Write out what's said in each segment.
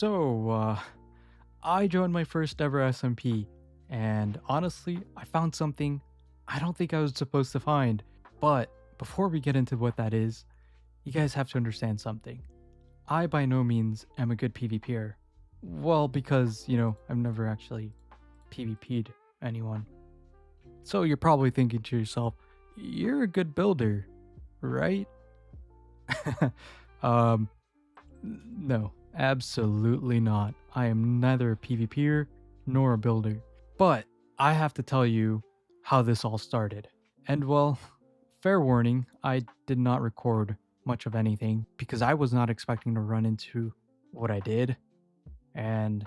So, I joined my first ever SMP, and honestly, I found something I don't think I was supposed to find. But before we get into what that is, you guys have to understand something. I by no means am a good PvPer. Well, because, I've never actually PvP'd anyone. So you're probably thinking to yourself, you're a good builder, right? um, no, absolutely not. I am neither a PvPer nor a builder. But I have to tell you how this all started. And well, fair warning, I did not record much of anything because I was not expecting to run into what I did. And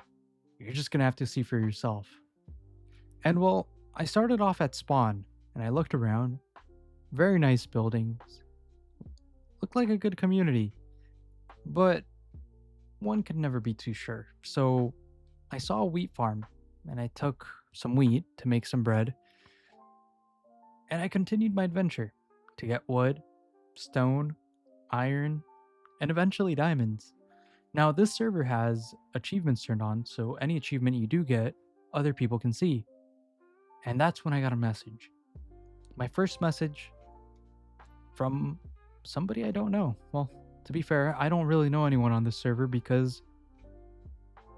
you're just gonna have to see for yourself. And well, I started off at spawn and I looked around. Very nice buildings. Looked like a good community. But one could never be too sure. So I saw a wheat farm and I took some wheat to make some bread. And I continued my adventure to get wood, stone, iron, and eventually diamonds. Now, this server has achievements turned on, so any achievement you do get, other people can see. And that's when I got a message. My first message from somebody I don't know. Well, to be fair, I don't really know anyone on this server because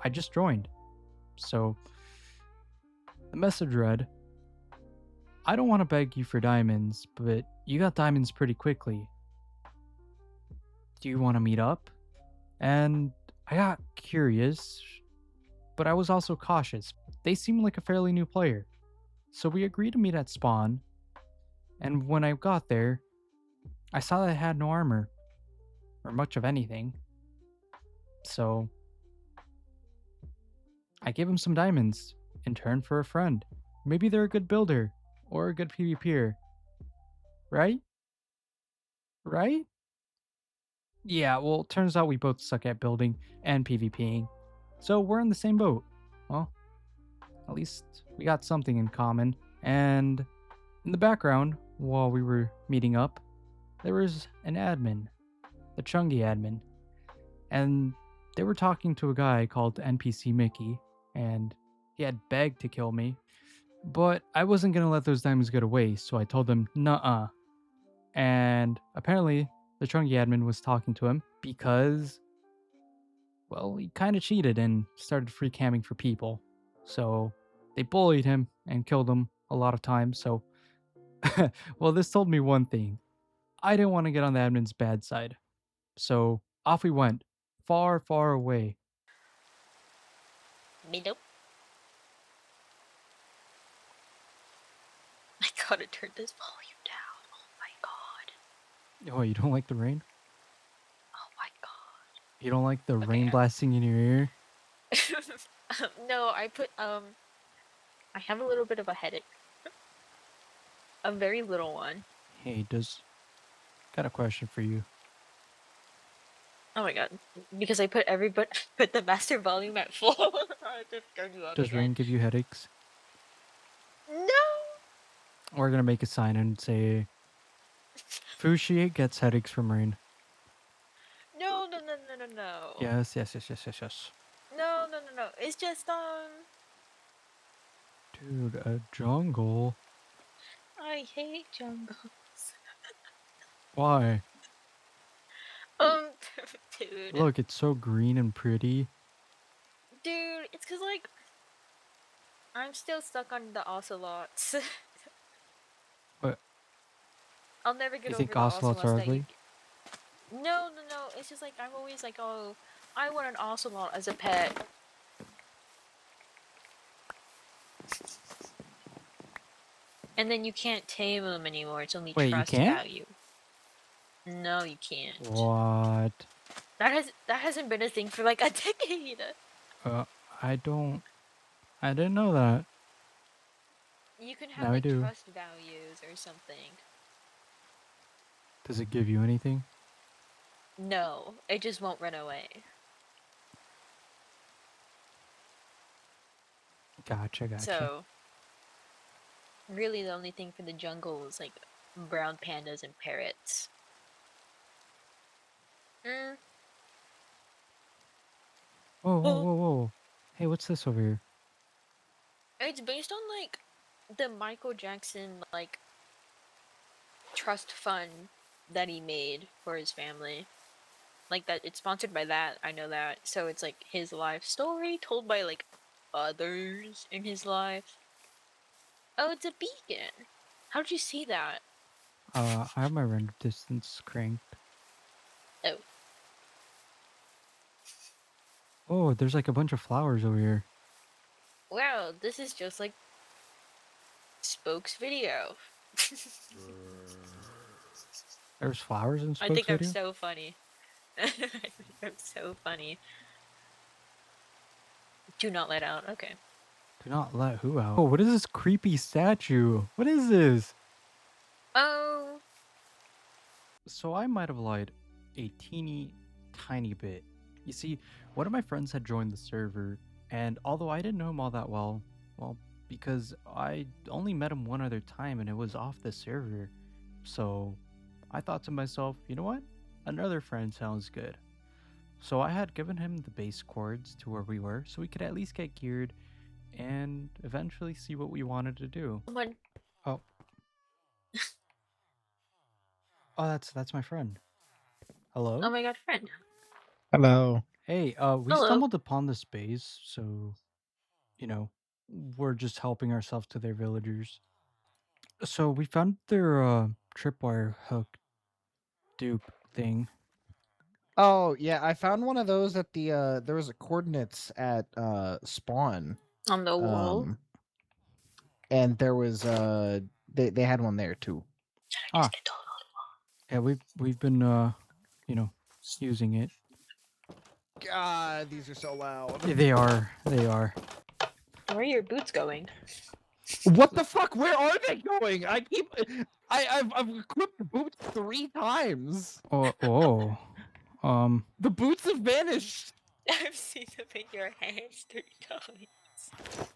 I just joined. So, the message read, I don't want to beg you for diamonds, but you got diamonds pretty quickly. Do you want to meet up? And I got curious, but I was also cautious. They seemed like a fairly new player. So we agreed to meet at spawn, and when I got there, I saw that I had no armor, or much of anything. So I gave him some diamonds in turn for a friend. Maybe they're a good builder, or a good PvPer. Right? Right? Yeah, well, turns out we both suck at building and PvPing. So we're in the same boat. Well, at least we got something in common. And in the background, while we were meeting up, there was an admin, the Chungie admin. And they were talking to a guy called NPC Mickey, and he had begged to kill me. But I wasn't gonna let those diamonds go to waste, so I told them, nuh-uh. And apparently, the Chungie admin was talking to him because, well, he kind of cheated and started free camming for people. So they bullied him and killed him a lot of times. So, well, this told me one thing. I didn't want to get on the admin's bad side. So off we went, far, far away. Me nope. I gotta turn this volume down. Oh my god. Oh, you don't like the rain? Oh my god. You don't like the Okay. rain blasting in your ear? No, I have a little bit of a headache. A very little one. Hey, got a question for you. Oh my god. Because I put put the master volume at full. I just turned you up Does rain again. give you headaches? No! We're gonna make a sign and say, Fushi gets headaches from rain. No, no, no, no, no, no. Yes, yes, yes, yes, yes, yes. No, no, no, no. It's just, Dude, a jungle? I hate jungles. Why? Um, dude. Look, it's so green and pretty. Dude, it's cause, like, I'm still stuck on the ocelots. What? I'll never get You over think the ocelots ocelots are that you. ugly? No, no, no. It's just like I'm always like, oh, I want an ocelot as a pet. And then you can't tame them anymore. It's only Wait, you trust can't? value. No, you can't. What? That hasn't been a thing for like a decade. Uh, I didn't know that. You can have Now I like do. trust values or something. Does it give you anything? No, it just won't run away. Gotcha. So, really, the only thing for the jungle is like brown pandas and parrots. Whoa, whoa, Oh, whoa, whoa. Hey, what's this over here? it's based on like the Michael Jackson like trust fund that he made for his family. Like that, it's sponsored by that. I know that. So it's like his life story told by like others in his life. Oh, it's a beacon. How did you see that? I have my render distance cranked. Oh, Oh, there's like a bunch of flowers over here. wow, this is just like Spoke's video. There's flowers in I Spoke's think I'm video? so funny. I think I'm so funny. Do not let out. Okay. Do not let who out? Oh, what is this creepy statue? What is this? Oh, So I might have lied a teeny tiny bit. You see, one of my friends had joined the server, and although I didn't know him all that well, because I only met him one other time and it was off the server, so I thought to myself, you know what? Another friend sounds good. So I had given him the base chords to where we were, so we could at least get geared and eventually see what we wanted to do. someone. Oh, oh, that's my friend. Oh Hello? my god, friend. Hello. Hey, we Hello. stumbled upon this base, so, you know, we're just helping ourselves to their villagers. So we found their tripwire hook dupe thing. Oh yeah, I found one of those at the there was a coordinates at spawn. On the wall. And there was they had one there too. Should I Ah, just get told? yeah, we've been you know, using it. God, these are so loud. They are. Where are your boots going? What the fuck? Where are they going? I've equipped the boots 3 times. Oh. The boots have vanished. I've seen them in your hands 3 times.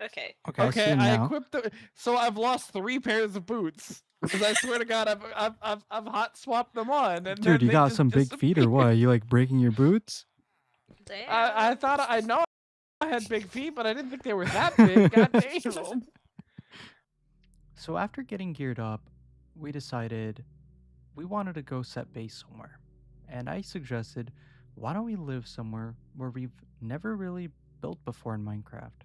Okay. Okay, I see Okay, him I now. equipped the so I've lost 3 pairs of boots. Because I swear to God, I've hot swapped them on, and Dude, then you they got just some big feet or what? You like breaking your boots? Damn. I thought I know I had big feet, but I didn't think they were that big. God damn. So after getting geared up, we decided we wanted to go set base somewhere. And I suggested, why don't we live somewhere where we've never really built before in Minecraft?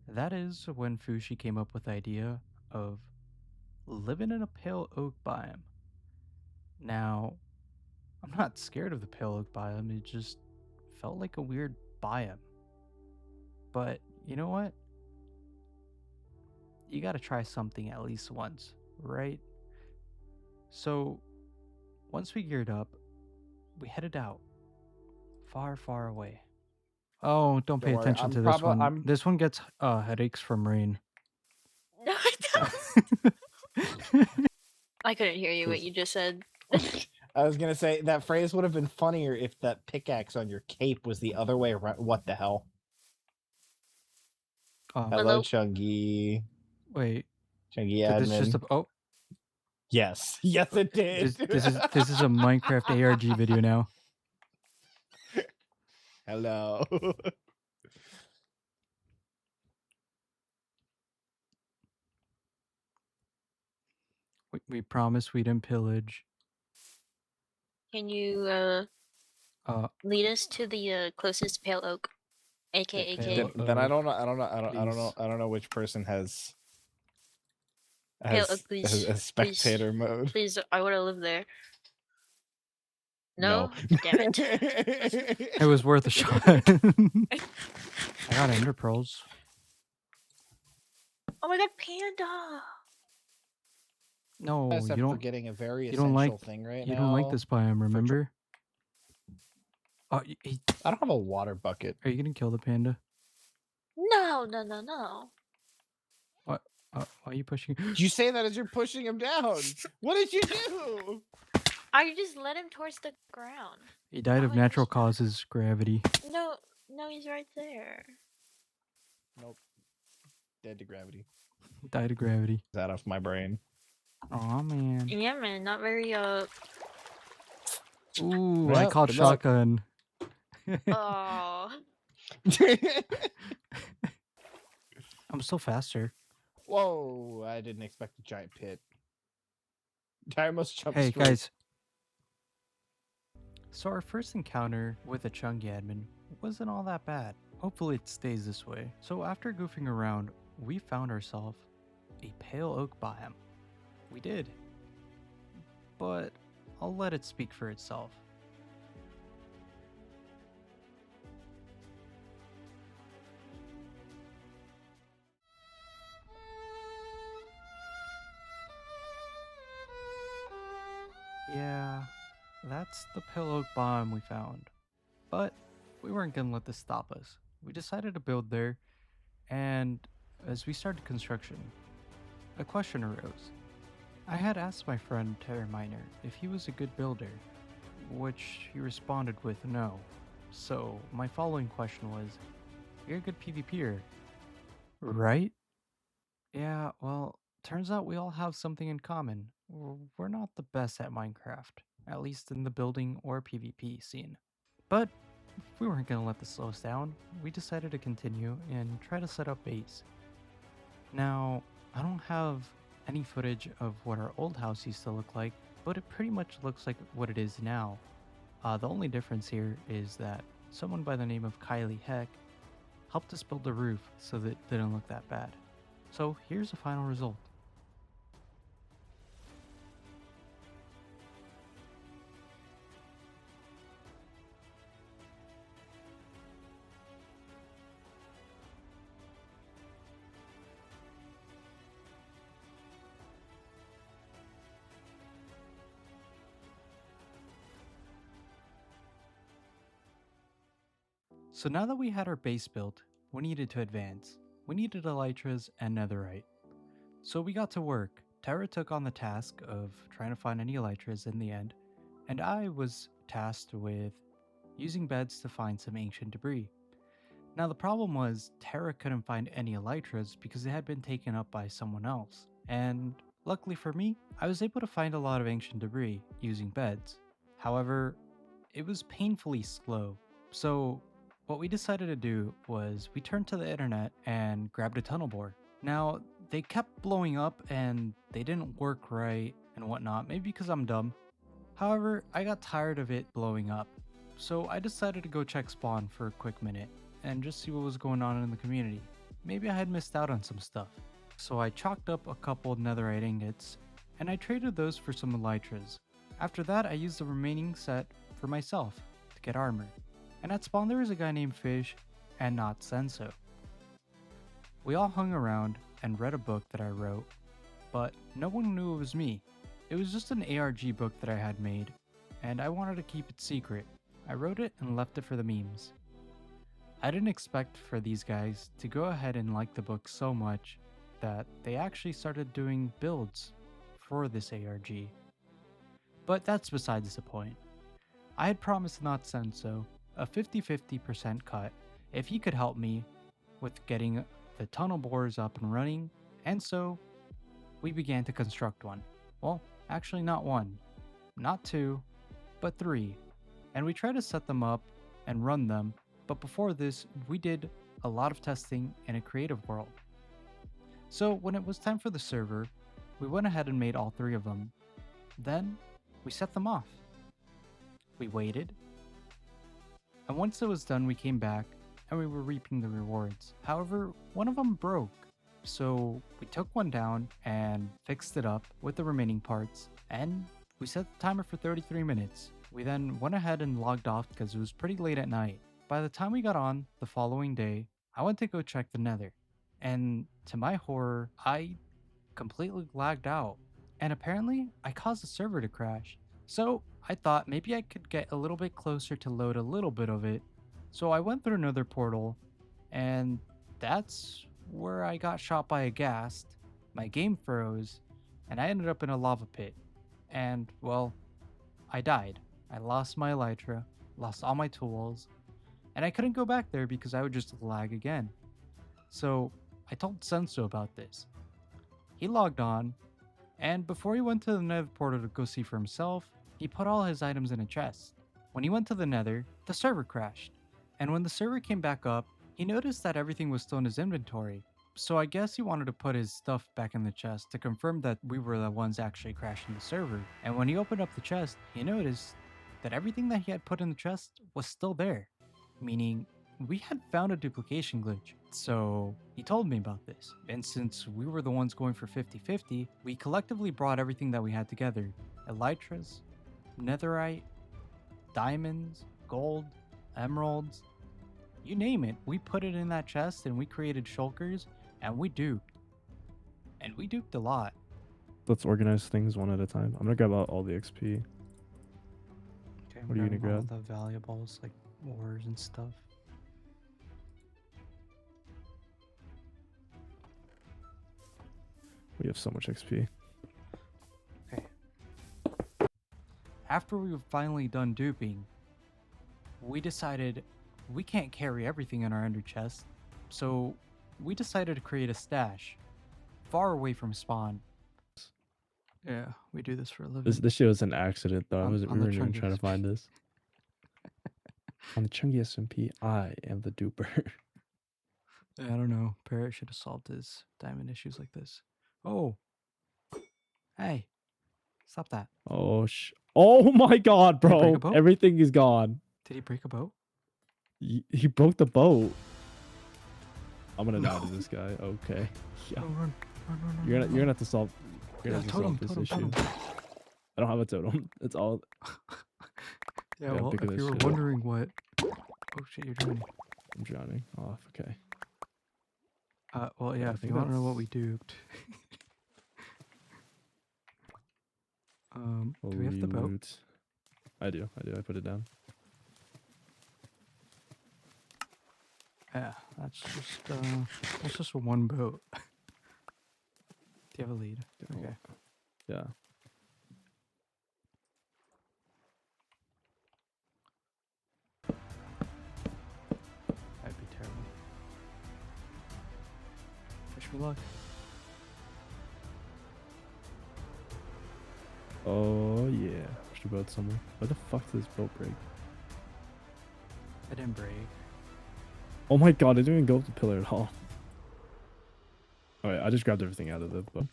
That is when Fushi came up with the idea of living in a pale oak biome. Now, I'm not scared of the pale oak biome, it just felt like a weird biome. But you know what? You gotta try something at least once, right? So, once we geared up, we headed out, far, far away. Oh, don't pay Don't worry, attention to this one. This one gets headaches from rain. No, I don't. I couldn't hear you what you just said. I was gonna say that phrase would have been funnier if that pickaxe on your cape was the other way around. What the hell? Hello, Hello? Chungie. Wait, Chungie did this just admin. oh? Yes, yes, it did. This is a Minecraft ARG video now. Hello. We promised we didn't pillage. Can you lead us to the closest pale oak, aka Pale then I oak, don't know. I don't know which person has pale oak, please. has spectator mode. Please, I want to live there. No. No? Damn it. It was worth a shot. I got ender pearls. Oh my god, panda! No, Guys, you I'm don't. forgetting a very You essential don't like. thing right You now. don't like this biome, remember? Oh, I don't have a water bucket. are you gonna kill the panda? No, no, no, no. What? Why are you pushing? You say that as you're pushing him down. What did you do? I just led him towards the ground. He died of Oh, natural causes, gravity. No, no, he's right there. Nope. Dead to gravity. Died of gravity. That off my brain. Aw, man. Yeah, man, not very, Ooh, I Well, caught good luck. shotgun. oh. I'm still faster. Whoa! I didn't expect a giant pit. I almost jumped Hey straight. guys. So our first encounter with a Chungie admin wasn't all that bad. Hopefully it stays this way. So after goofing around, we found ourselves a pale oak biome. We did. But I'll let it speak for itself. Yeah, that's the pale oak biome we found. But we weren't gonna let this stop us. We decided to build there, and as we started construction, a question arose. I had asked my friend Terra Miner if he was a good builder, which he responded with no. So my following question was, you're a good PvPer, right? Yeah, well, turns out we all have something in common. We're not the best at Minecraft, at least in the building or PvP scene. But we weren't gonna let this slow us down. We decided to continue and try to set up base. Now, I don't have any footage of what our old house used to look like, but it pretty much looks like what it is now. The only difference here is that someone by the name of Kylie Heck helped us build the roof so that it didn't look that bad. So here's the final result. So now that we had our base built, we needed to advance. We needed elytras and netherite. So we got to work. Terra took on the task of trying to find any elytras in the end, and I was tasked with using beds to find some ancient debris. Now the problem was Terra couldn't find any elytras because they had been taken up by someone else, and luckily for me, I was able to find a lot of ancient debris using beds. However, it was painfully slow, so what we decided to do was we turned to the internet and grabbed a tunnel bore. Now, they kept blowing up and they didn't work right and whatnot, maybe because I'm dumb. However, I got tired of it blowing up, so I decided to go check spawn for a quick minute and just see what was going on in the community. Maybe I had missed out on some stuff. So I chalked up a couple netherite ingots and I traded those for some elytras. After that, I used the remaining set for myself to get armor. And at spawn there was a guy named Fish and not Senso. We all hung around and read a book that I wrote, but no one knew it was me. It was just an ARG book that I had made, and I wanted to keep it secret. I wrote it and left it for the memes. I didn't expect for these guys to go ahead and like the book so much that they actually started doing builds for this ARG. But that's besides the point. I had promised not Senso a 50-50% cut if he could help me with getting the tunnel bores up and running, and so we began to construct one. Well, actually not one, not two, but three. And we tried to set them up and run them, but before this, we did a lot of testing in a creative world. So when it was time for the server, we went ahead and made all three of them. Then we set them off. We waited, and once it was done, we came back and we were reaping the rewards. However, one of them broke. So we took one down and fixed it up with the remaining parts, and we set the timer for 33 minutes. We then went ahead and logged off because it was pretty late at night. By the time we got on the following day, I went to go check the nether, and to my horror, I completely lagged out. And apparently, I caused the server to crash. So I thought maybe I could get a little bit closer to load a little bit of it. So I went through another portal, and that's where I got shot by a ghast. My game froze, and I ended up in a lava pit. And, well, I died. I lost my elytra, lost all my tools, and I couldn't go back there because I would just lag again. So I told Senso about this. He logged on, and before he went to the nether portal to go see for himself, he put all his items in a chest. When he went to the nether, the server crashed. And when the server came back up, he noticed that everything was still in his inventory. So I guess he wanted to put his stuff back in the chest to confirm that we were the ones actually crashing the server. And when he opened up the chest, he noticed that everything that he had put in the chest was still there, meaning we had found a duplication glitch. So he told me about this. And since we were the ones going for 50-50, we collectively brought everything that we had together. Elytras, netherite, diamonds, gold, emeralds, you name it. We put it in that chest and we created shulkers and we duped. And we duped a lot. Let's organize things one at a time. I'm gonna grab out all the XP. Okay, What are you gonna all grab? the valuables like ores and stuff. We have so much XP. Okay. After we were finally done duping, we decided we can't carry everything in our ender chest, so we decided to create a stash far away from spawn. Yeah, we do this for a living. This shit was an accident though. On We the weren't even Chungie trying to find this. On the Chungie SMP, I am the duper. I don't know. Parrot should have solved his diamond issues like this. Oh. Hey. Stop that. Oh my god, Did he break bro. a boat? Everything is gone. Did he break a boat? He broke the boat. I'm gonna die to this guy. Okay. Yeah. Oh, run. Run. You're gonna have to solve totem, this totem, issue. totem. I don't have a totem. It's all Yeah, I'm well, picking if this you were shit up. wondering what... Oh shit, you're drowning. I'm drowning off. Okay. Well, Yeah, yeah, I if you think want to know what we that's- duped. Do we have the boat? Loot. I do. I put it down. Yeah, that's just one boat. Do you have a lead? Okay. Yeah. That'd be terrible. Wish me luck. Oh yeah. Push the boat somewhere. Where the fuck did this boat break? I didn't break. Oh my god, I didn't even go up the pillar at all. Alright, I just grabbed everything out of the boat.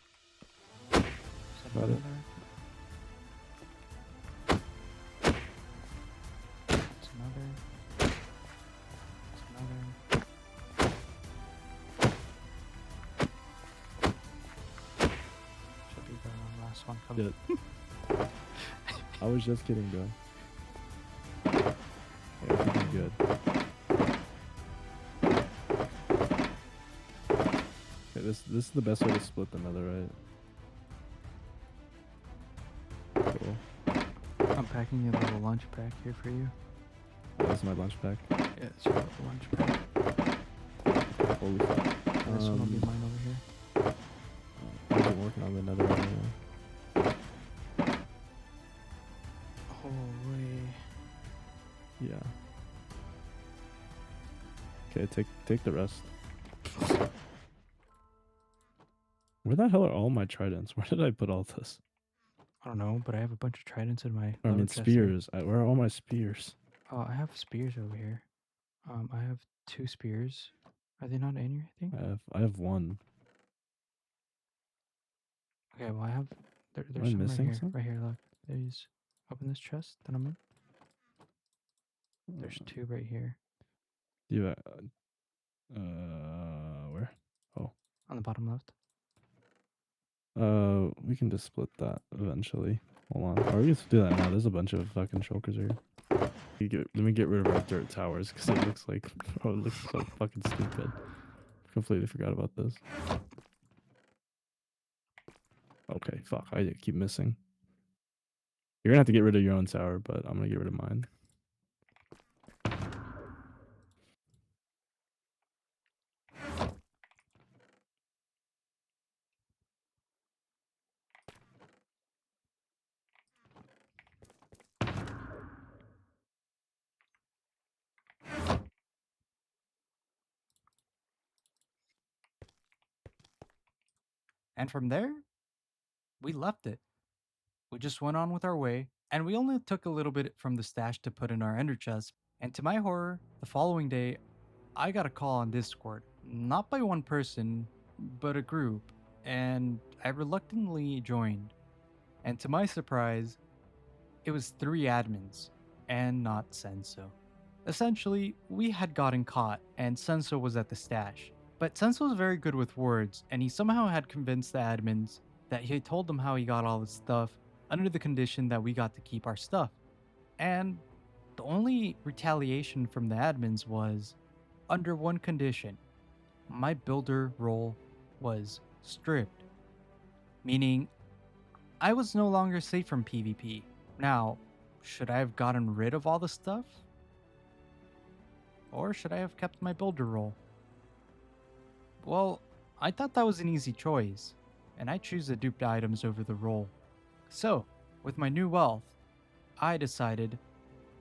Is that Got another it. there? That's another. That's another. Should be the last one coming. Yeah. I was just kidding, bro. Yeah, everything's good. Okay, this is the best way to split the netherite. Cool. I'm packing a little lunch pack here for you. That's my lunch pack. Yeah, it's your little lunch pack. Holy fuck. This one will be mine over here. I've been working on the netherite right now. Holy. Yeah. Okay, take the rest. Where the hell are all my tridents? Where did I put all this? I don't know, but I have a bunch of tridents in my. I lower mean chest here. spears. Where are all my spears? Oh, I have spears over here. I have 2 spears. Are they not in your thing? I have one. Okay, well I have. Am There's I some missing right here. some? Right here, look. There's. Open this chest that I'm in. There's 2 right here Do you have, where? on the bottom left. We can just split that eventually. Hold on. Or we can just do that now. There's a bunch of fucking shulkers here. Let me get rid of our dirt towers because it looks like it looks so fucking stupid. Completely forgot about this. Okay, fuck. I keep missing. You're gonna have to get rid of your own tower, but I'm gonna get rid of mine. And from there, we left it. We just went on with our way, and we only took a little bit from the stash to put in our ender chest, And to my horror, the following day, I got a call on Discord, not by one person, but a group, and I reluctantly joined. And to my surprise, it was 3 admins, and not Senso. Essentially, we had gotten caught, and Senso was at the stash. But Senso was very good with words, and he somehow had convinced the admins that he had told them how he got all this stuff under the condition that we got to keep our stuff. And the only retaliation from the admins was under one condition: my builder role was stripped, meaning I was no longer safe from PvP. Now, should I have gotten rid of all the stuff? Or should I have kept my builder role? Well, I thought that was an easy choice, and I choose the duped items over the role. So, with my new wealth, I decided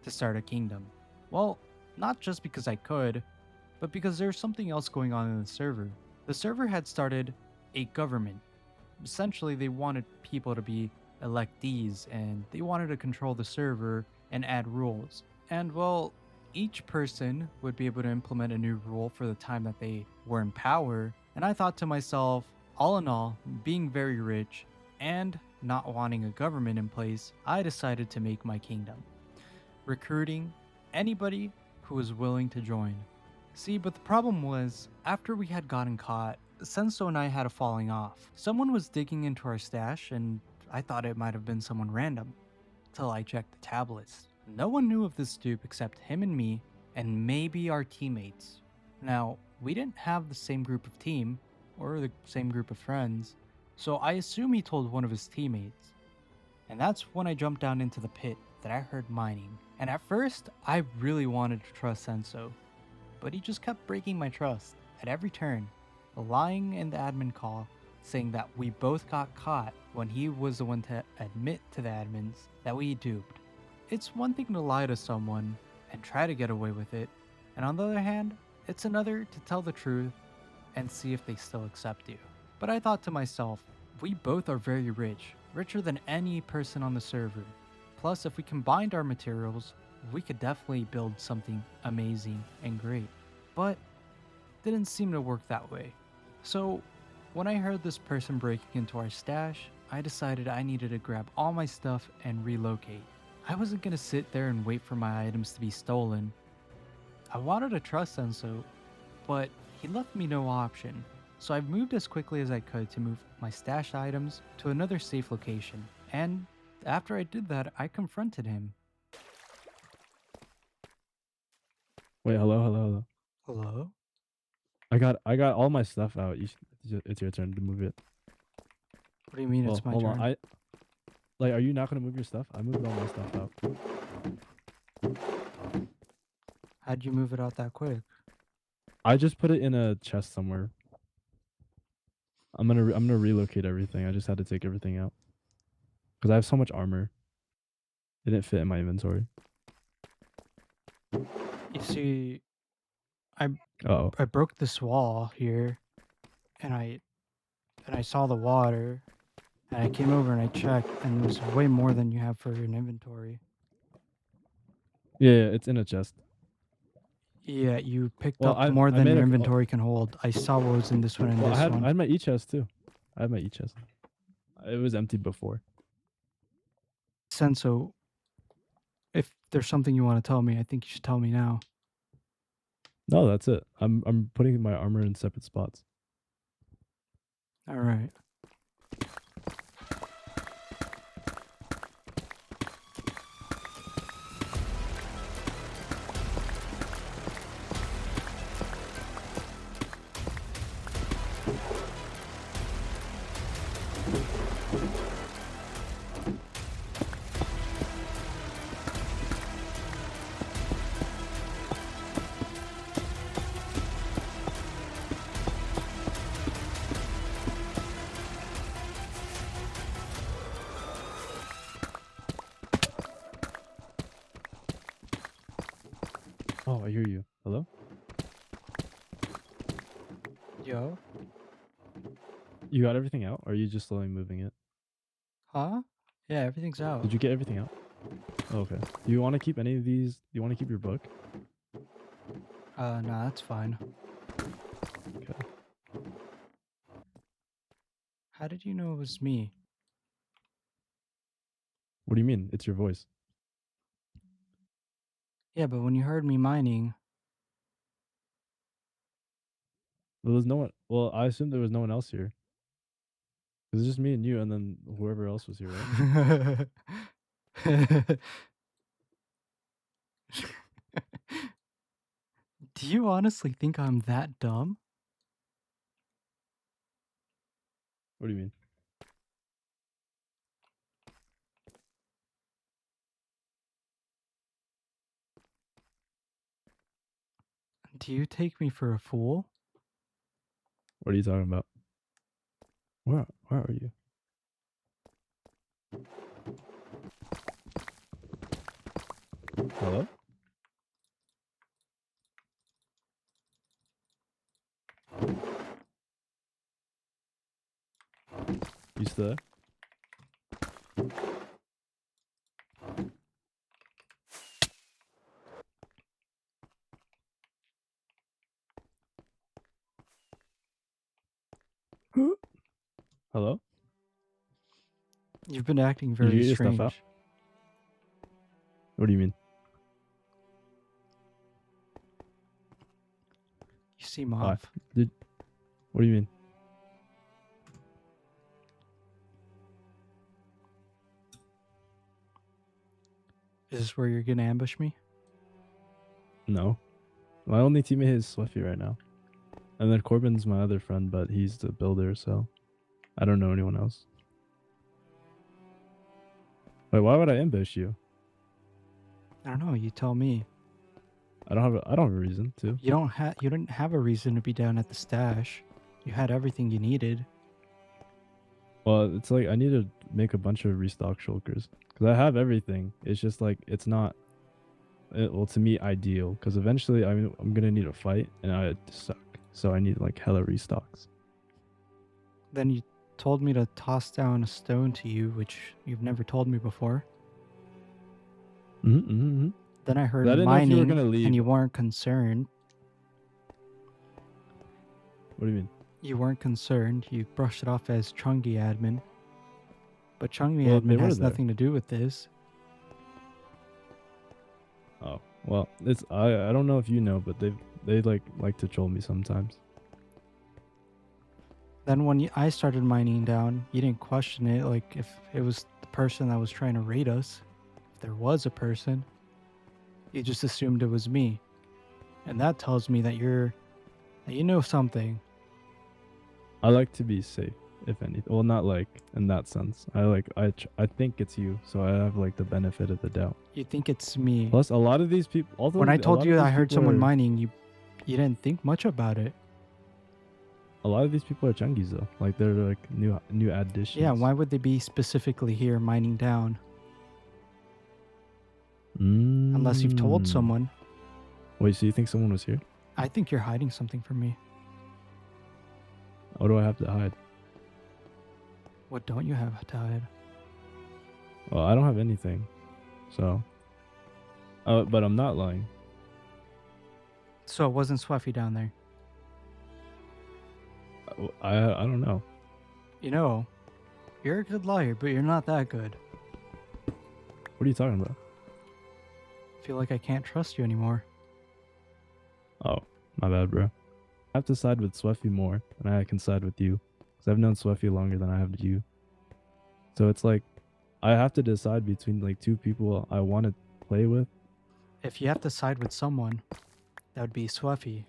to start a kingdom. Well, not just because I could, but because there's something else going on in the server. The server had started a government. Essentially, they wanted people to be electees, and they wanted to control the server and add rules. And well, each person would be able to implement a new rule for the time that they were in power. And I thought to myself, all in all, being very rich and not wanting a government in place, I decided to make my kingdom, recruiting anybody who was willing to join. See, but the problem was, after we had gotten caught, Senso and I had a falling off. Someone was digging into our stash, and I thought it might have been someone random, till I checked the tablets. No one knew of this dupe except him and me, and maybe our teammates. Now, we didn't have the same group of team, or the same group of friends, so I assume he told one of his teammates. And that's when I jumped down into the pit that I heard mining. And at first, I really wanted to trust Senso, but he just kept breaking my trust at every turn, lying in the admin call, saying that we both got caught when he was the one to admit to the admins that we duped. It's one thing to lie to someone and try to get away with it, and on the other hand, it's another to tell the truth and see if they still accept you. But I thought to myself, we both are very rich, richer than any person on the server. Plus, if we combined our materials, we could definitely build something amazing and great. But didn't seem to work that way. So when I heard this person breaking into our stash, I decided I needed to grab all my stuff and relocate. I wasn't gonna sit there and wait for my items to be stolen. I wanted to trust Senso, but he left me no option. So I moved as quickly as I could to move my stashed items to another safe location. And after I did that, I confronted him. Wait, hello. Hello? I got all my stuff out. It's your turn to move it. What do you mean Well, it's my hold turn? on. Are you not gonna move your stuff? I moved all my stuff out. How'd you move it out that quick? I just put it in a chest somewhere. I'm gonna relocate everything. I just had to take everything out because I have so much armor. It didn't fit in my inventory. You see, Oh, I broke this wall here, and I saw the water, and I came over and I checked, and it was way more than you have for an inventory. yeah, it's in a chest. Yeah, you picked Well, up more I than made your a. inventory can hold. I saw what was in this one and Well, this I one. had my e-chest too. I had my e-chest. It was empty before. Senso, if there's something you want to tell me, I think you should tell me now. No, that's it. I'm putting my armor in separate spots. All right. Oh, I hear you. Hello? Yo? You got everything out? Or are you just slowly moving it? Huh? Yeah, everything's out. Did you get everything out? Okay. Do you want to keep any of these? Do you want to keep your book? Nah, that's fine. Okay. How did you know it was me? What do you mean? It's your voice. Yeah, but when you heard me mining, There was no one. Well, I assumed there was no one else here. It was just me and you, and then whoever else was here, right? do you honestly think I'm that dumb? What do you mean? Do you take me for a fool? What are you talking about? Where are you? Hello? You still there? Hello? You've been acting You very get your strange. stuff out? What do you mean? You seem Why? off. What do you mean? Is this where you're gonna ambush me? No. My only teammate is Swiffy right now. And then Corbin's my other friend, but he's the builder, so I don't know anyone else. Wait, why would I ambush you? I don't know. You tell me. I don't have a reason to. You didn't have a reason to be down at the stash. You had everything you needed. Well, it's like I need to make a bunch of restock shulkers because I have everything. It's just like it's not, well, to me, ideal because eventually I'm gonna need a fight and I suck. So I need like hella restocks. Then you told me to toss down a stone to you, which you've never told me before. Mm-hmm. Then I heard I didn't know if you were mining, gonna leave. and you weren't concerned. What do you mean? You weren't concerned. You brushed it off as Chungie admin. But Chungie Well, they admin were has there. nothing to do with this. Oh well, it's I don't know if you know, but they like to troll me sometimes. Then when I started mining down, you didn't question it, like if it was the person that was trying to raid us. If there was a person, you just assumed it was me. And that tells me that you know something. I like to be safe, if anything. Well, not like in that sense. I think it's you, so I have like the benefit of the doubt. You think it's me. Plus, a lot of these people. Although When I a told lot you of I these heard people someone are- mining, you didn't think much about it. A lot of these people are chungies though. Like they're like new additions. Yeah, why would they be specifically here mining down? Unless you've told Mm. someone. Wait, so you think someone was here? I think you're hiding something from me. What do I have to hide? What don't you have to hide? Well, I don't have anything, so. But I'm not lying. So it wasn't Swaffy down there. I don't know. You know, you're a good liar, but you're not that good. What are you talking about? I feel like I can't trust you anymore. Oh, my bad, bro. I have to side with Swaffy more than I can side with you, because I've known Swaffy longer than I have you. So it's like, I have to decide between like two people I want to play with. If you have to side with someone, that would be Swaffy.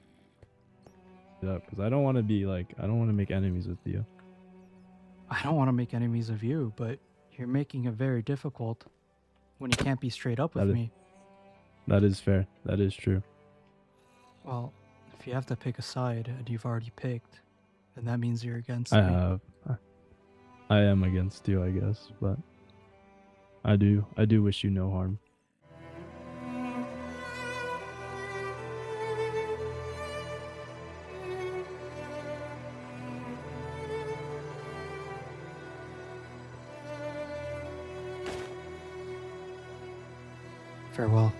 Yeah, because I don't want to be like, I don't want to make enemies with you. I don't want to make enemies of you, but you're making it very difficult when you can't be straight up with That is- me. That is fair. That is true. Well, if you have to pick a side and you've already picked, then that means you're against I me. have. I am against you, I guess, but I do wish you no harm. Farewell.